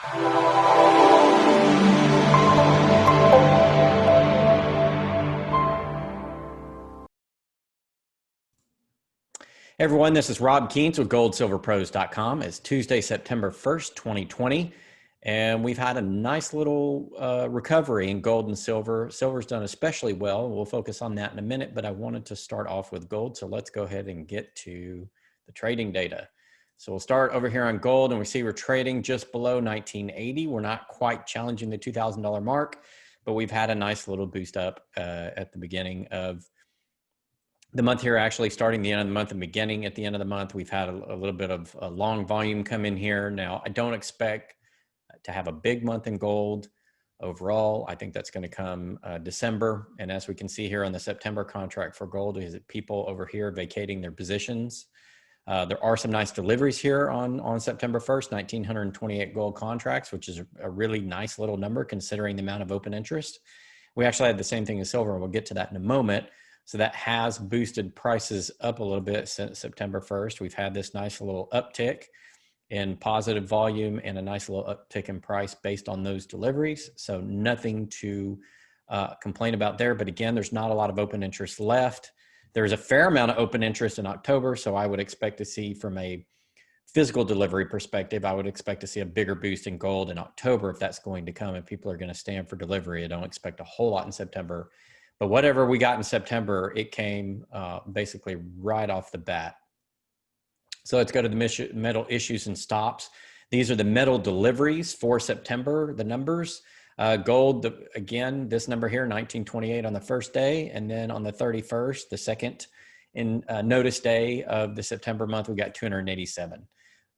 Hey everyone, this is Rob Keens with goldsilverpros.com. It's Tuesday, September 1st, 2020, and we've had a nice little recovery in gold and silver. Silver's done especially well. We'll focus on that in a minute, but I wanted to start off with gold, so let's go ahead and get to the trading data. So we'll start over here on gold, and we see we're trading just below 1980. We're not quite challenging the $2,000 mark, but we've had a nice little boost up at the beginning of the month here, actually starting the end of the month and beginning at the end of the month. We've had a little bit of a long volume come in here. Now, I don't expect to have a big month in gold overall. I think that's going to come December. And as we can see here on the September contract for gold, is that people over here vacating their positions. There are some nice deliveries here on September 1st, 1,928 gold contracts, which is a really nice little number considering the amount of open interest. We actually had the same thing in silver, and we'll get to that in a moment. So that has boosted prices up a little bit since September 1st. We've had this nice little uptick in positive volume and a nice little uptick in price based on those deliveries. So nothing to complain about there. But again, there's not a lot of open interest left. There's a fair amount of open interest in October. So I would expect to see, from a physical delivery perspective, I would expect to see a bigger boost in gold in October if that's going to come and people are going to stand for delivery. I don't expect a whole lot in September. But whatever we got in September, it came basically right off the bat. So let's go to the metal issues and stops. These are the metal deliveries for September, the numbers. Gold, again, this number here, 1928 on the first day. And then on the 31st, the second in notice day of the September month, we got 287.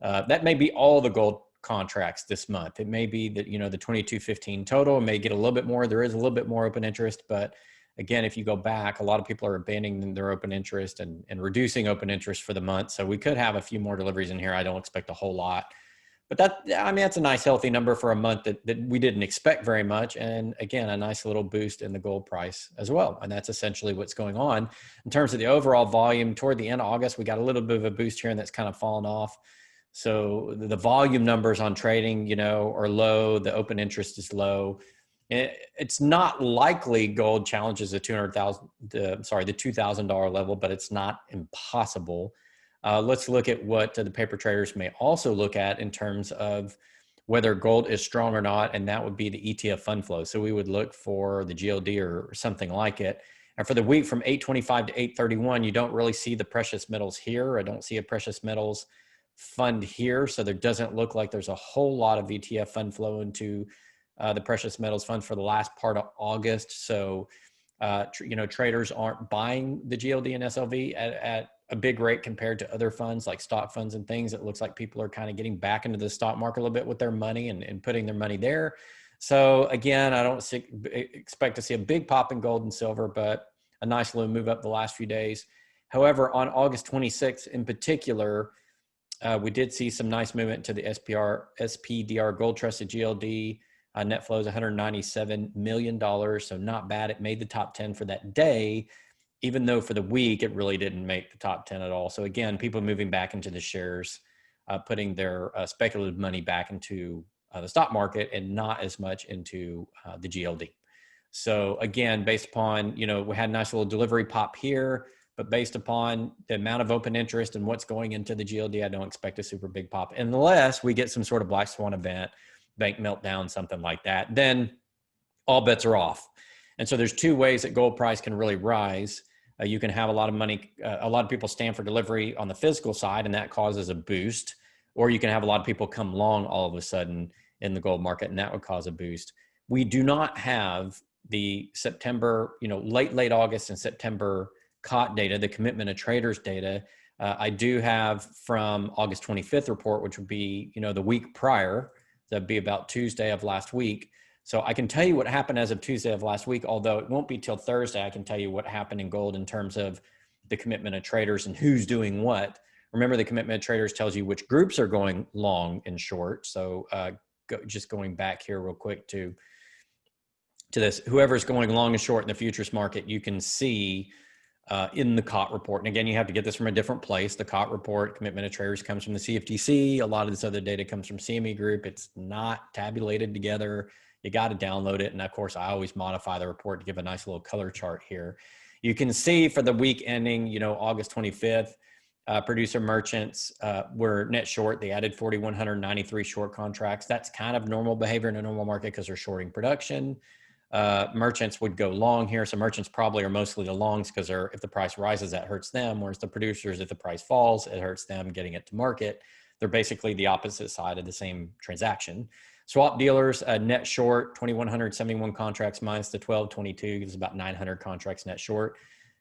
That may be all the gold contracts this month. It may be that, the 2215 total. It may get a little bit more. There is a little bit more open interest, but again, if you go back, a lot of people are abandoning their open interest and reducing open interest for the month. So we could have a few more deliveries in here. I don't expect a whole lot, but that's a nice healthy number for a month that we didn't expect very much. And again, a nice little boost in the gold price as well. And that's essentially what's going on in terms of the overall volume. Toward the end of August, we got a little bit of a boost here, and that's kind of fallen off. So the volume numbers on trading, are low. The open interest is low. It's not likely gold challenges the $2,000 level, but it's not impossible. Let's look at what the paper traders may also look at in terms of whether gold is strong or not, and that would be the ETF fund flow. So we would look for the GLD or something like it. And for the week from 825 to 831, you don't really see the precious metals here. I don't see a precious metals fund here. So there doesn't look like there's a whole lot of ETF fund flow into the precious metals fund for the last part of August. So, traders aren't buying the GLD and SLV at a big rate compared to other funds like stock funds and things. It looks like people are kind of getting back into the stock market a little bit with their money and putting their money there. So again, I don't expect to see a big pop in gold and silver, but a nice little move up the last few days. However, on August 26th in particular, we did see some nice movement to the SPDR Gold Trusted GLD. Net flows $197 million, so not bad. It made the top 10 for that day, even though for the week, it really didn't make the top 10 at all. So again, people moving back into the shares, putting their speculative money back into the stock market and not as much into the GLD. So again, based upon, we had a nice little delivery pop here, but based upon the amount of open interest and what's going into the GLD, I don't expect a super big pop unless we get some sort of black swan event, bank meltdown, something like that. Then all bets are off. And so there's two ways that gold price can really rise. You can have a lot of money, a lot of people stand for delivery on the physical side, and that causes a boost. Or you can have a lot of people come long all of a sudden in the gold market, and that would cause a boost. We do not have the September, late August and September COT data, the commitment of traders data. I do have from August 25th report, which would be, the week prior. That'd be about Tuesday of last week. So I can tell you what happened as of Tuesday of last week, although it won't be till Thursday. I can tell you what happened in gold in terms of the commitment of traders and who's doing what. Remember, the commitment of traders tells you which groups are going long and short. So just going back here real quick to this, whoever's going long and short in the futures market, you can see in the COT report. And again, you have to get this from a different place. The COT report, commitment of traders, comes from the CFTC. A lot of this other data comes from CME Group. It's not tabulated together. You got to download it. And of course, I always modify the report to give a nice little color chart here. You can see for the week ending, August 25th, producer merchants were net short. They added 4,193 short contracts. That's kind of normal behavior in a normal market because they're shorting production. Merchants would go long here. So merchants probably are mostly the longs because if the price rises, that hurts them. Whereas the producers, if the price falls, it hurts them getting it to market. They're basically the opposite side of the same transaction. Swap dealers, net short, 2,171 contracts minus the 1,222 gives about 900 contracts net short.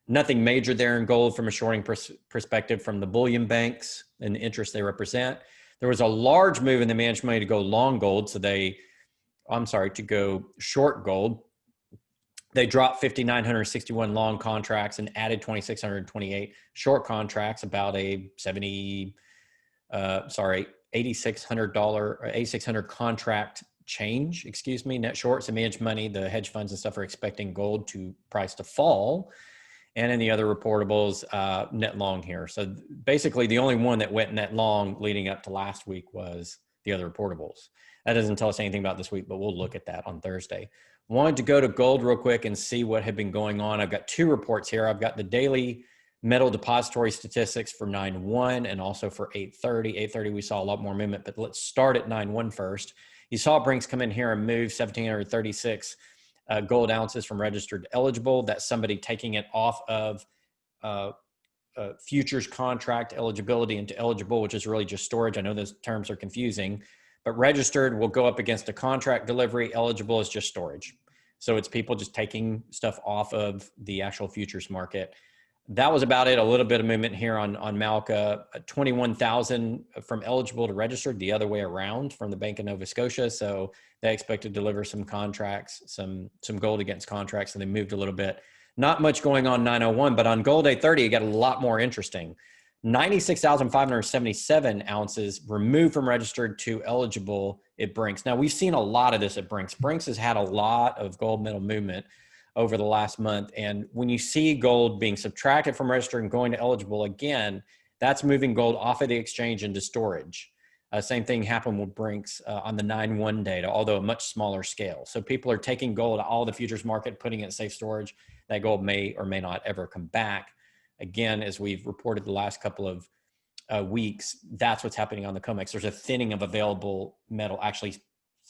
Nothing major there in gold from a shorting perspective from the bullion banks and the interest they represent. There was a large move in the managed money to go long gold. So to go short gold. They dropped 5,961 long contracts and added 2,628 short contracts, about a $8,600 contract change, net short. So managed money, the hedge funds and stuff are expecting gold price to fall. And in the other reportables, net long here. So basically the only one that went net long leading up to last week was the other reportables. That doesn't tell us anything about this week, but we'll look at that on Thursday. Wanted to go to gold real quick and see what had been going on. I've got two reports here. I've got the daily metal depository statistics for 9/1 and also for 8/30. 8/30, we saw a lot more movement, but let's start at 9/1 first. You saw Brinks come in here and move 1,736 gold ounces from registered to eligible. That's somebody taking it off of futures contract eligibility into eligible, which is really just storage. I know those terms are confusing, but registered will go up against a contract delivery. Eligible is just storage. So it's people just taking stuff off of the actual futures market. That was about it. A little bit of movement here on Malca, 21,000 from eligible to registered, the other way around from the Bank of Nova Scotia. So they expect to deliver some contracts, some gold against contracts, and they moved a little bit. Not much going on 901, but on gold 830, it got a lot more interesting. 96,577 ounces removed from registered to eligible at Brinks. Now, we've seen a lot of this at Brinks. Brinks has had a lot of gold metal movement over the last month. And when you see gold being subtracted from registered and going to eligible again, that's moving gold off of the exchange into storage. Same thing happened with Brinks on the 9/1 data, although a much smaller scale. So people are taking gold out of the futures market, putting it in safe storage. That gold may or may not ever come back. Again, as we've reported the last couple of weeks, that's what's happening on the COMEX. There's a thinning of available metal actually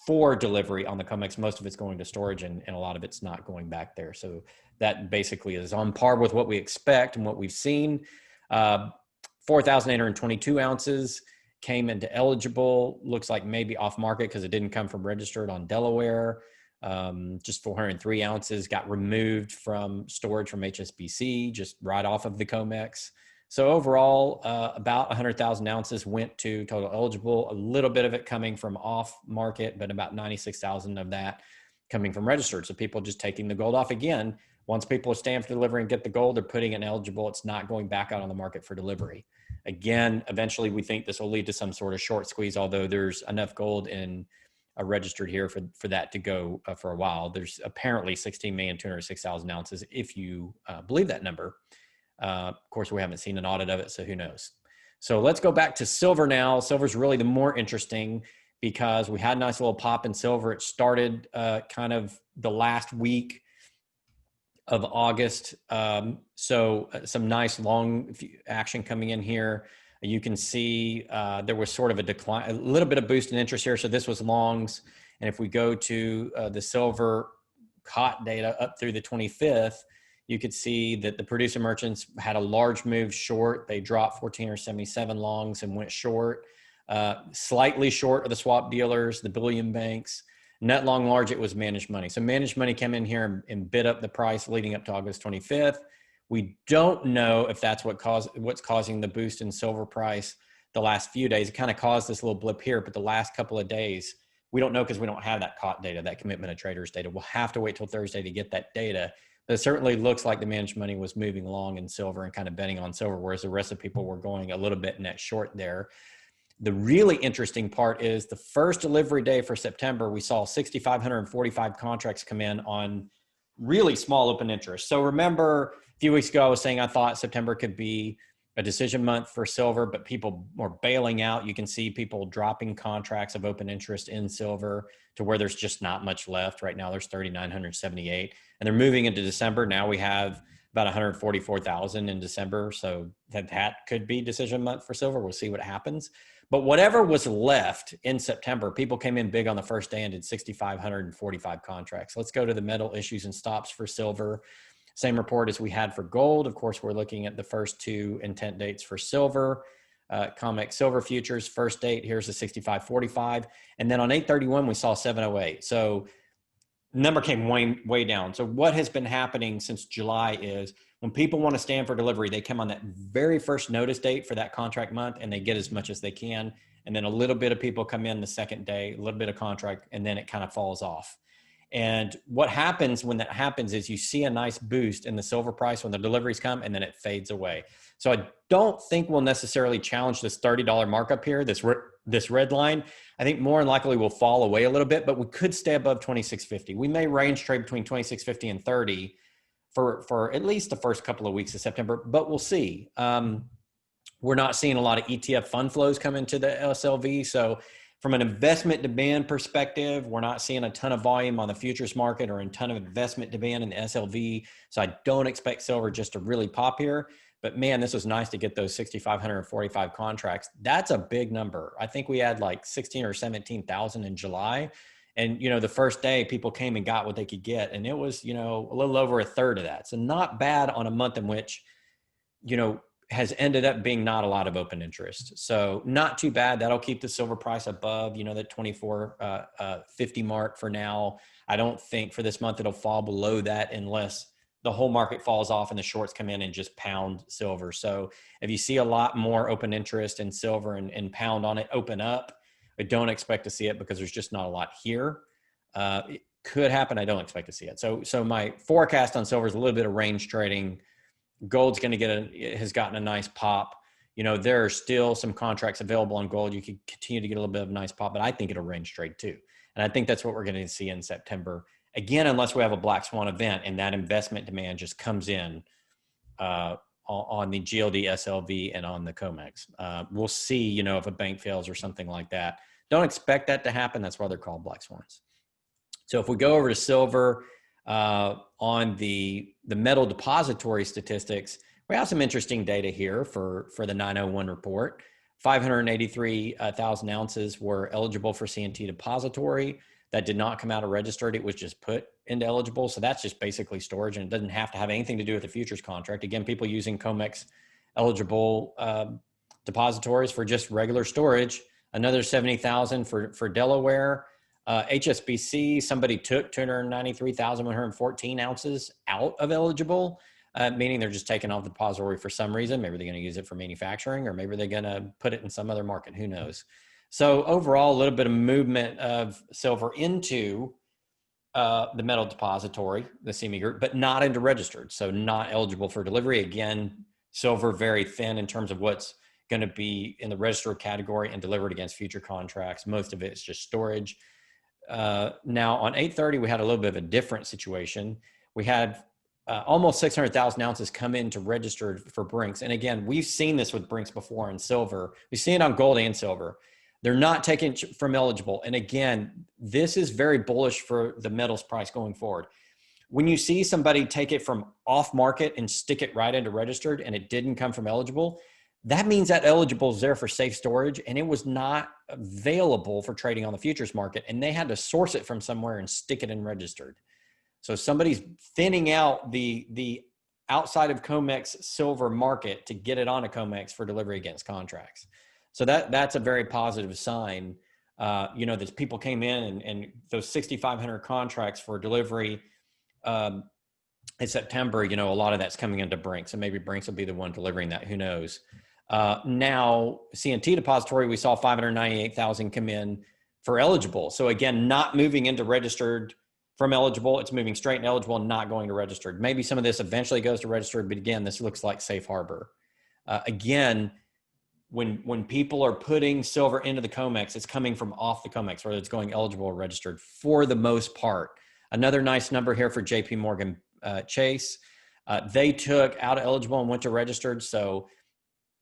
for delivery on the COMEX. Most of it's going to storage and a lot of it's not going back there. So that basically is on par with what we expect and what we've seen. 4,822 ounces came into eligible. Looks like maybe off market because it didn't come from registered on Delaware. Just 403 ounces got removed from storage from HSBC, just right off of the COMEX. So overall, about 100,000 ounces went to total eligible, a little bit of it coming from off market, but about 96,000 of that coming from registered. So people just taking the gold off again. Once people stand for delivery and get the gold, they're putting it eligible. It's not going back out on the market for delivery. Again, eventually we think this will lead to some sort of short squeeze, although there's enough gold in registered here for that to go for a while. There's apparently 16,206,000 ounces if you believe that number. Of course, we haven't seen an audit of it, so who knows. So let's go back to silver now. Silver's really the more interesting because we had a nice little pop in silver. It started kind of the last week of August. So some nice long action coming in here. You can see there was sort of a decline, a little bit of boost in interest here. So this was longs. And if we go to the silver COT data up through the 25th, you could see that the producer merchants had a large move short. They dropped 1,477 longs and went short, slightly short of the swap dealers, the bullion banks. Net long large, it was managed money. So managed money came in here and bid up the price leading up to August 25th. We don't know if that's what's causing the boost in silver price the last few days. It kind of caused this little blip here, but the last couple of days, we don't know because we don't have that COT data, that commitment of traders data. We'll have to wait till Thursday to get that data. But it certainly looks like the managed money was moving along in silver and kind of betting on silver, whereas the rest of people were going a little bit net short there. The really interesting part is the first delivery day for September, we saw 6,545 contracts come in on really small open interest. So remember, few weeks ago, I was saying I thought September could be a decision month for silver, but people were bailing out. You can see people dropping contracts of open interest in silver to where there's just not much left. Right now, there's 3,978, and they're moving into December. Now we have about 144,000 in December. So that could be decision month for silver. We'll see what happens. But whatever was left in September, people came in big on the first day and did 6,545 contracts. Let's go to the metal issues and stops for silver. Same report as we had for gold. Of course, we're looking at the first two intent dates for silver. COMEX silver futures, first date, here's the 65.45. And then on 8/31, we saw 708. So number came way down. So what has been happening since July is when people want to stand for delivery, they come on that very first notice date for that contract month and they get as much as they can. And then a little bit of people come in the second day, a little bit of contract, and then it kind of falls off. And what happens when that happens is you see a nice boost in the silver price when the deliveries come, and then it fades away. So I don't think we'll necessarily challenge this $30 markup here, this red line. I think more than likely we'll fall away a little bit, but we could stay above 26.50. We may range trade between 26.50 and 30 for at least the first couple of weeks of September, but we'll see. We're not seeing a lot of ETF fund flows come into the SLV. So from an investment demand perspective, we're not seeing a ton of volume on the futures market or a ton of investment demand in the SLV. So I don't expect silver just to really pop here. But man, this was nice to get those 6,545 contracts. That's a big number. I think we had like 16 or 17,000 in July. And, the first day people came and got what they could get. And it was, a little over a third of that. So not bad on a month in which, has ended up being not a lot of open interest. So not too bad. That'll keep the silver price above, the 24.50 mark for now. I don't think for this month it'll fall below that unless the whole market falls off and the shorts come in and just pound silver. So if you see a lot more open interest in silver and pound on it open up, I don't expect to see it because there's just not a lot here. It could happen. I don't expect to see it. So my forecast on silver is a little bit of range trading. Gold's going to has gotten a nice pop. There are still some contracts available on gold. You can continue to get a little bit of a nice pop, but I think it'll range trade too. And I think that's what we're going to see in September. Again, unless we have a black swan event and that investment demand just comes in on the GLD, SLV, and on the COMEX. We'll see, if a bank fails or something like that. Don't expect that to happen. That's why they're called black swans. So if we go over to silver, on the metal depository statistics, we have some interesting data here for the 901 report. 583,000 ounces were eligible for C&T depository. That did not come out of registered. It was just put into eligible. So that's just basically storage, and it doesn't have to have anything to do with the futures contract. Again, people using COMEX eligible depositories for just regular storage. Another 70,000 for Delaware. HSBC, somebody took 293,114 ounces out of eligible, meaning they're just taking off the depository for some reason. Maybe they're going to use it for manufacturing, or maybe they're going to put it in some other market. Who knows? So overall, a little bit of movement of silver into the metal depository, the CME group, but not into registered. So not eligible for delivery. Again, silver very thin in terms of what's going to be in the registered category and delivered against future contracts. Most of it is just storage. Now on 8/30, we had a little bit of a different situation. We had almost 600,000 ounces come into registered for Brinks. And again, we've seen this with Brinks before in silver. We've seen it on gold and silver. They're not taken from eligible. And again, this is very bullish for the metals price going forward. When you see somebody take it from off market and stick it right into registered and it didn't come from eligible, that means that eligible is there for safe storage and it was not available for trading on the futures market, and they had to source it from somewhere and stick it in registered. So somebody's thinning out the outside of COMEX silver market to get it on a COMEX for delivery against contracts. So that's a very positive sign. That people came in and those 6,500 contracts for delivery in September, a lot of that's coming into Brinks, and maybe Brinks will be the one delivering that. Who knows? Now, C&T depository, we saw 598,000 come in for eligible. So again, not moving into registered from eligible. It's moving straight and eligible and not going to registered. Maybe some of this eventually goes to registered, but again, this looks like safe harbor. Again, when people are putting silver into the COMEX, it's coming from off the COMEX, whether it's going eligible or registered for the most part. Another nice number here for JP Morgan Chase. They took out of eligible and went to registered. So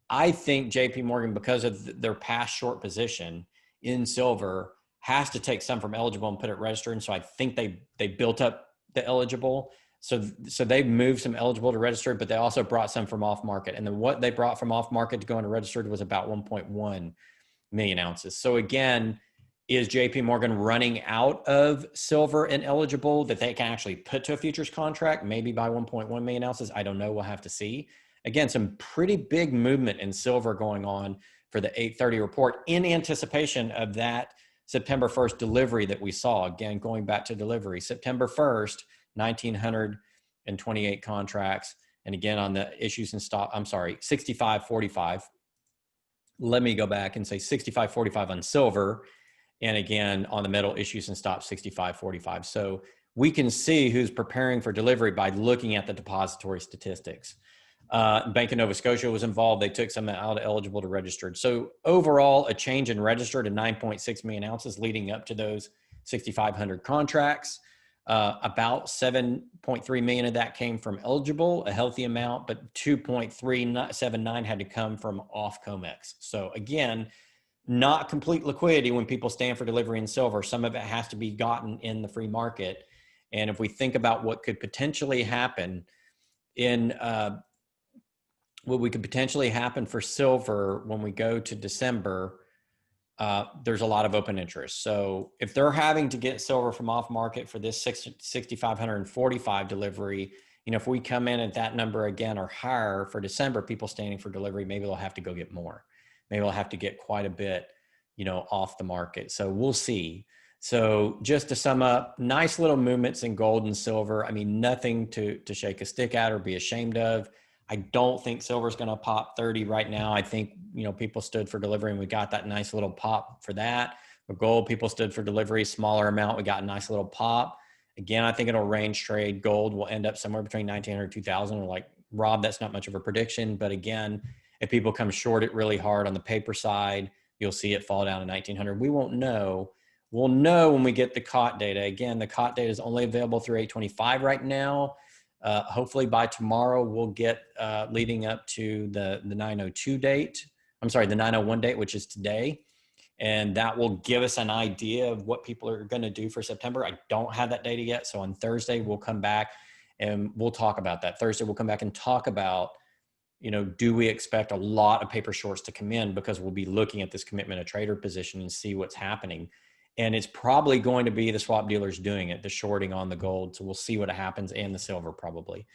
I think JP Morgan, because of their past short position in silver, has to take some from eligible and put it registered. And so I think they built up the eligible. So they moved some eligible to registered, but they also brought some from off market. And then what they brought from off market to go into registered was about 1.1 million ounces. So again, is JP Morgan running out of silver and eligible that they can actually put to a futures contract, maybe by 1.1 million ounces? I don't know. We'll have to see. Again, some pretty big movement in silver going on for the 8:30 report in anticipation of that September 1st delivery that we saw. Again, going back to delivery, September 1st, 1,928 contracts. And again, on the issues and stop, 65.45. Let me go back and say 65.45 on silver. And again, on the metal issues and stops, 65.45. So we can see who's preparing for delivery by looking at the depository statistics. Bank of Nova Scotia was involved. They took some out of eligible to registered. So overall, a change in registered to 9.6 million ounces leading up to those 6,500 contracts. About 7.3 million of that came from eligible, a healthy amount, but 2.379 had to come from off COMEX. So again, not complete liquidity when people stand for delivery in silver. Some of it has to be gotten in the free market. And if we think about what could potentially happen in what we could potentially happen for silver when we go to December, there's a lot of open interest. So if they're having to get silver from off market for this 6,545 delivery, if we come in at that number again or higher for December, people standing for delivery, maybe they'll have to go get more. Maybe they'll have to get quite a bit, off the market. So we'll see. So just to sum up, nice little movements in gold and silver. I mean, nothing to shake a stick at or be ashamed of. I don't think silver's going to pop 30 right now. I think, people stood for delivery and we got that nice little pop for that. For gold, people stood for delivery, smaller amount. We got a nice little pop. Again, I think it'll range trade. Gold will end up somewhere between 1,900 2,000. We're like, Rob, that's not much of a prediction. But again, if people come short it really hard on the paper side, you'll see it fall down to 1,900. We won't know. We'll know when we get the COT data. Again, the COT data is only available through 825 right now. Hopefully by tomorrow, we'll get leading up to the 902 date. I'm sorry, the 901 date, which is today. And that will give us an idea of what people are going to do for September. I don't have that data yet. So on Thursday, we'll come back and we'll talk about that. Thursday, we'll come back and talk about, do we expect a lot of paper shorts to come in, because we'll be looking at this commitment of trader position and see what's happening. And it's probably going to be the swap dealers doing it, the shorting on the gold. So we'll see what happens, and the silver probably.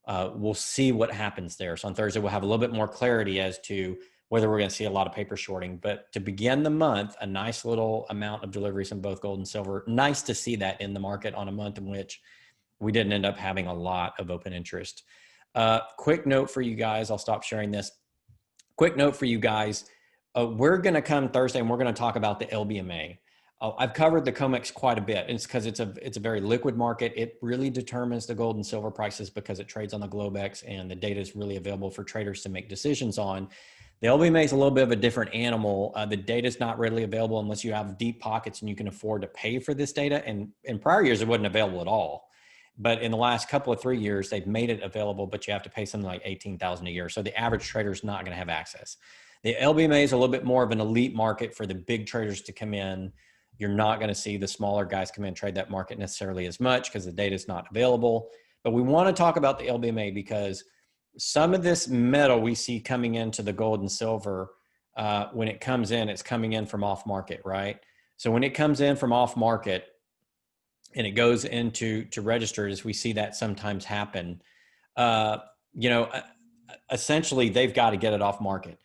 We'll see what happens there. So on Thursday, we'll have a little bit more clarity as to whether we're going to see a lot of paper shorting. But to begin the month, a nice little amount of deliveries in both gold and silver. Nice to see that in the market on a month in which we didn't end up having a lot of open interest. Quick note for you guys. I'll stop sharing this. Quick note for you guys. We're going to come Thursday and we're going to talk about the LBMA. I've covered the COMEX quite a bit. It's because it's a very liquid market. It really determines the gold and silver prices because it trades on the Globex, and the data is really available for traders to make decisions on. The LBMA is a little bit of a different animal. The data is not readily available unless you have deep pockets and you can afford to pay for this data. And in prior years, it wasn't available at all. But in the last couple of 3 years, they've made it available, but you have to pay something like $18,000 a year. So the average trader is not going to have access. The LBMA is a little bit more of an elite market for the big traders to come in. You're not going to see the smaller guys come in and trade that market necessarily as much because the data is not available. But we want to talk about the LBMA because some of this metal we see coming into the gold and silver, when it comes in, it's coming in from off market, right? So when it comes in from off market and it goes into registers, we see that sometimes happen. Essentially, they've got to get it off market.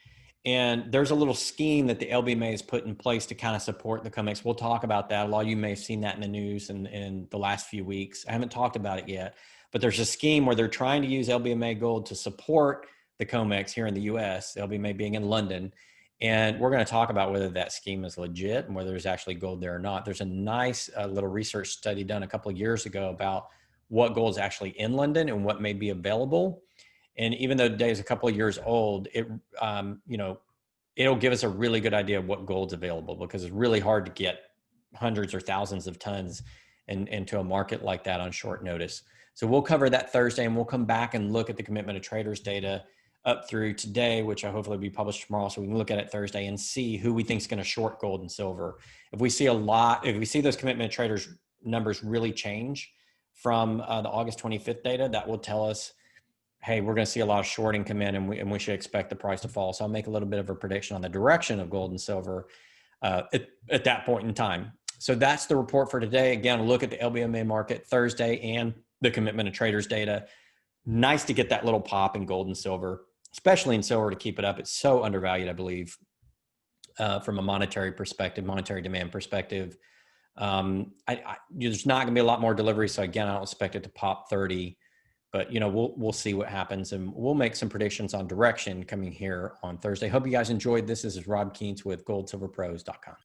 And there's a little scheme that the LBMA has put in place to kind of support the COMEX. We'll talk about that. A lot of you may have seen that in the news in the last few weeks. I haven't talked about it yet, but there's a scheme where they're trying to use LBMA gold to support the COMEX here in the US, LBMA being in London. And we're going to talk about whether that scheme is legit and whether there's actually gold there or not. There's a nice little research study done a couple of years ago about what gold is actually in London and what may be available. And even though the data is a couple of years old, it'll give us a really good idea of what gold's available, because it's really hard to get hundreds or thousands of tons into a market like that on short notice. So we'll cover that Thursday, and we'll come back and look at the commitment of traders data up through today, which I hopefully will be published tomorrow. So we can look at it Thursday and see who we think is going to short gold and silver. If we see those commitment of traders numbers really change from the August 25th data, that will tell us, hey, we're going to see a lot of shorting come in, and we should expect the price to fall. So I'll make a little bit of a prediction on the direction of gold and silver at that point in time. So that's the report for today. Again, a look at the LBMA market Thursday and the commitment of traders data. Nice to get that little pop in gold and silver, especially in silver, to keep it up. It's so undervalued, I believe, from a monetary perspective, monetary demand perspective. There's not going to be a lot more deliveries. So again, I don't expect it to pop 30. But, we'll see what happens, and we'll make some predictions on direction coming here on Thursday. Hope you guys enjoyed this. This is Rob Keens with goldsilverpros.com.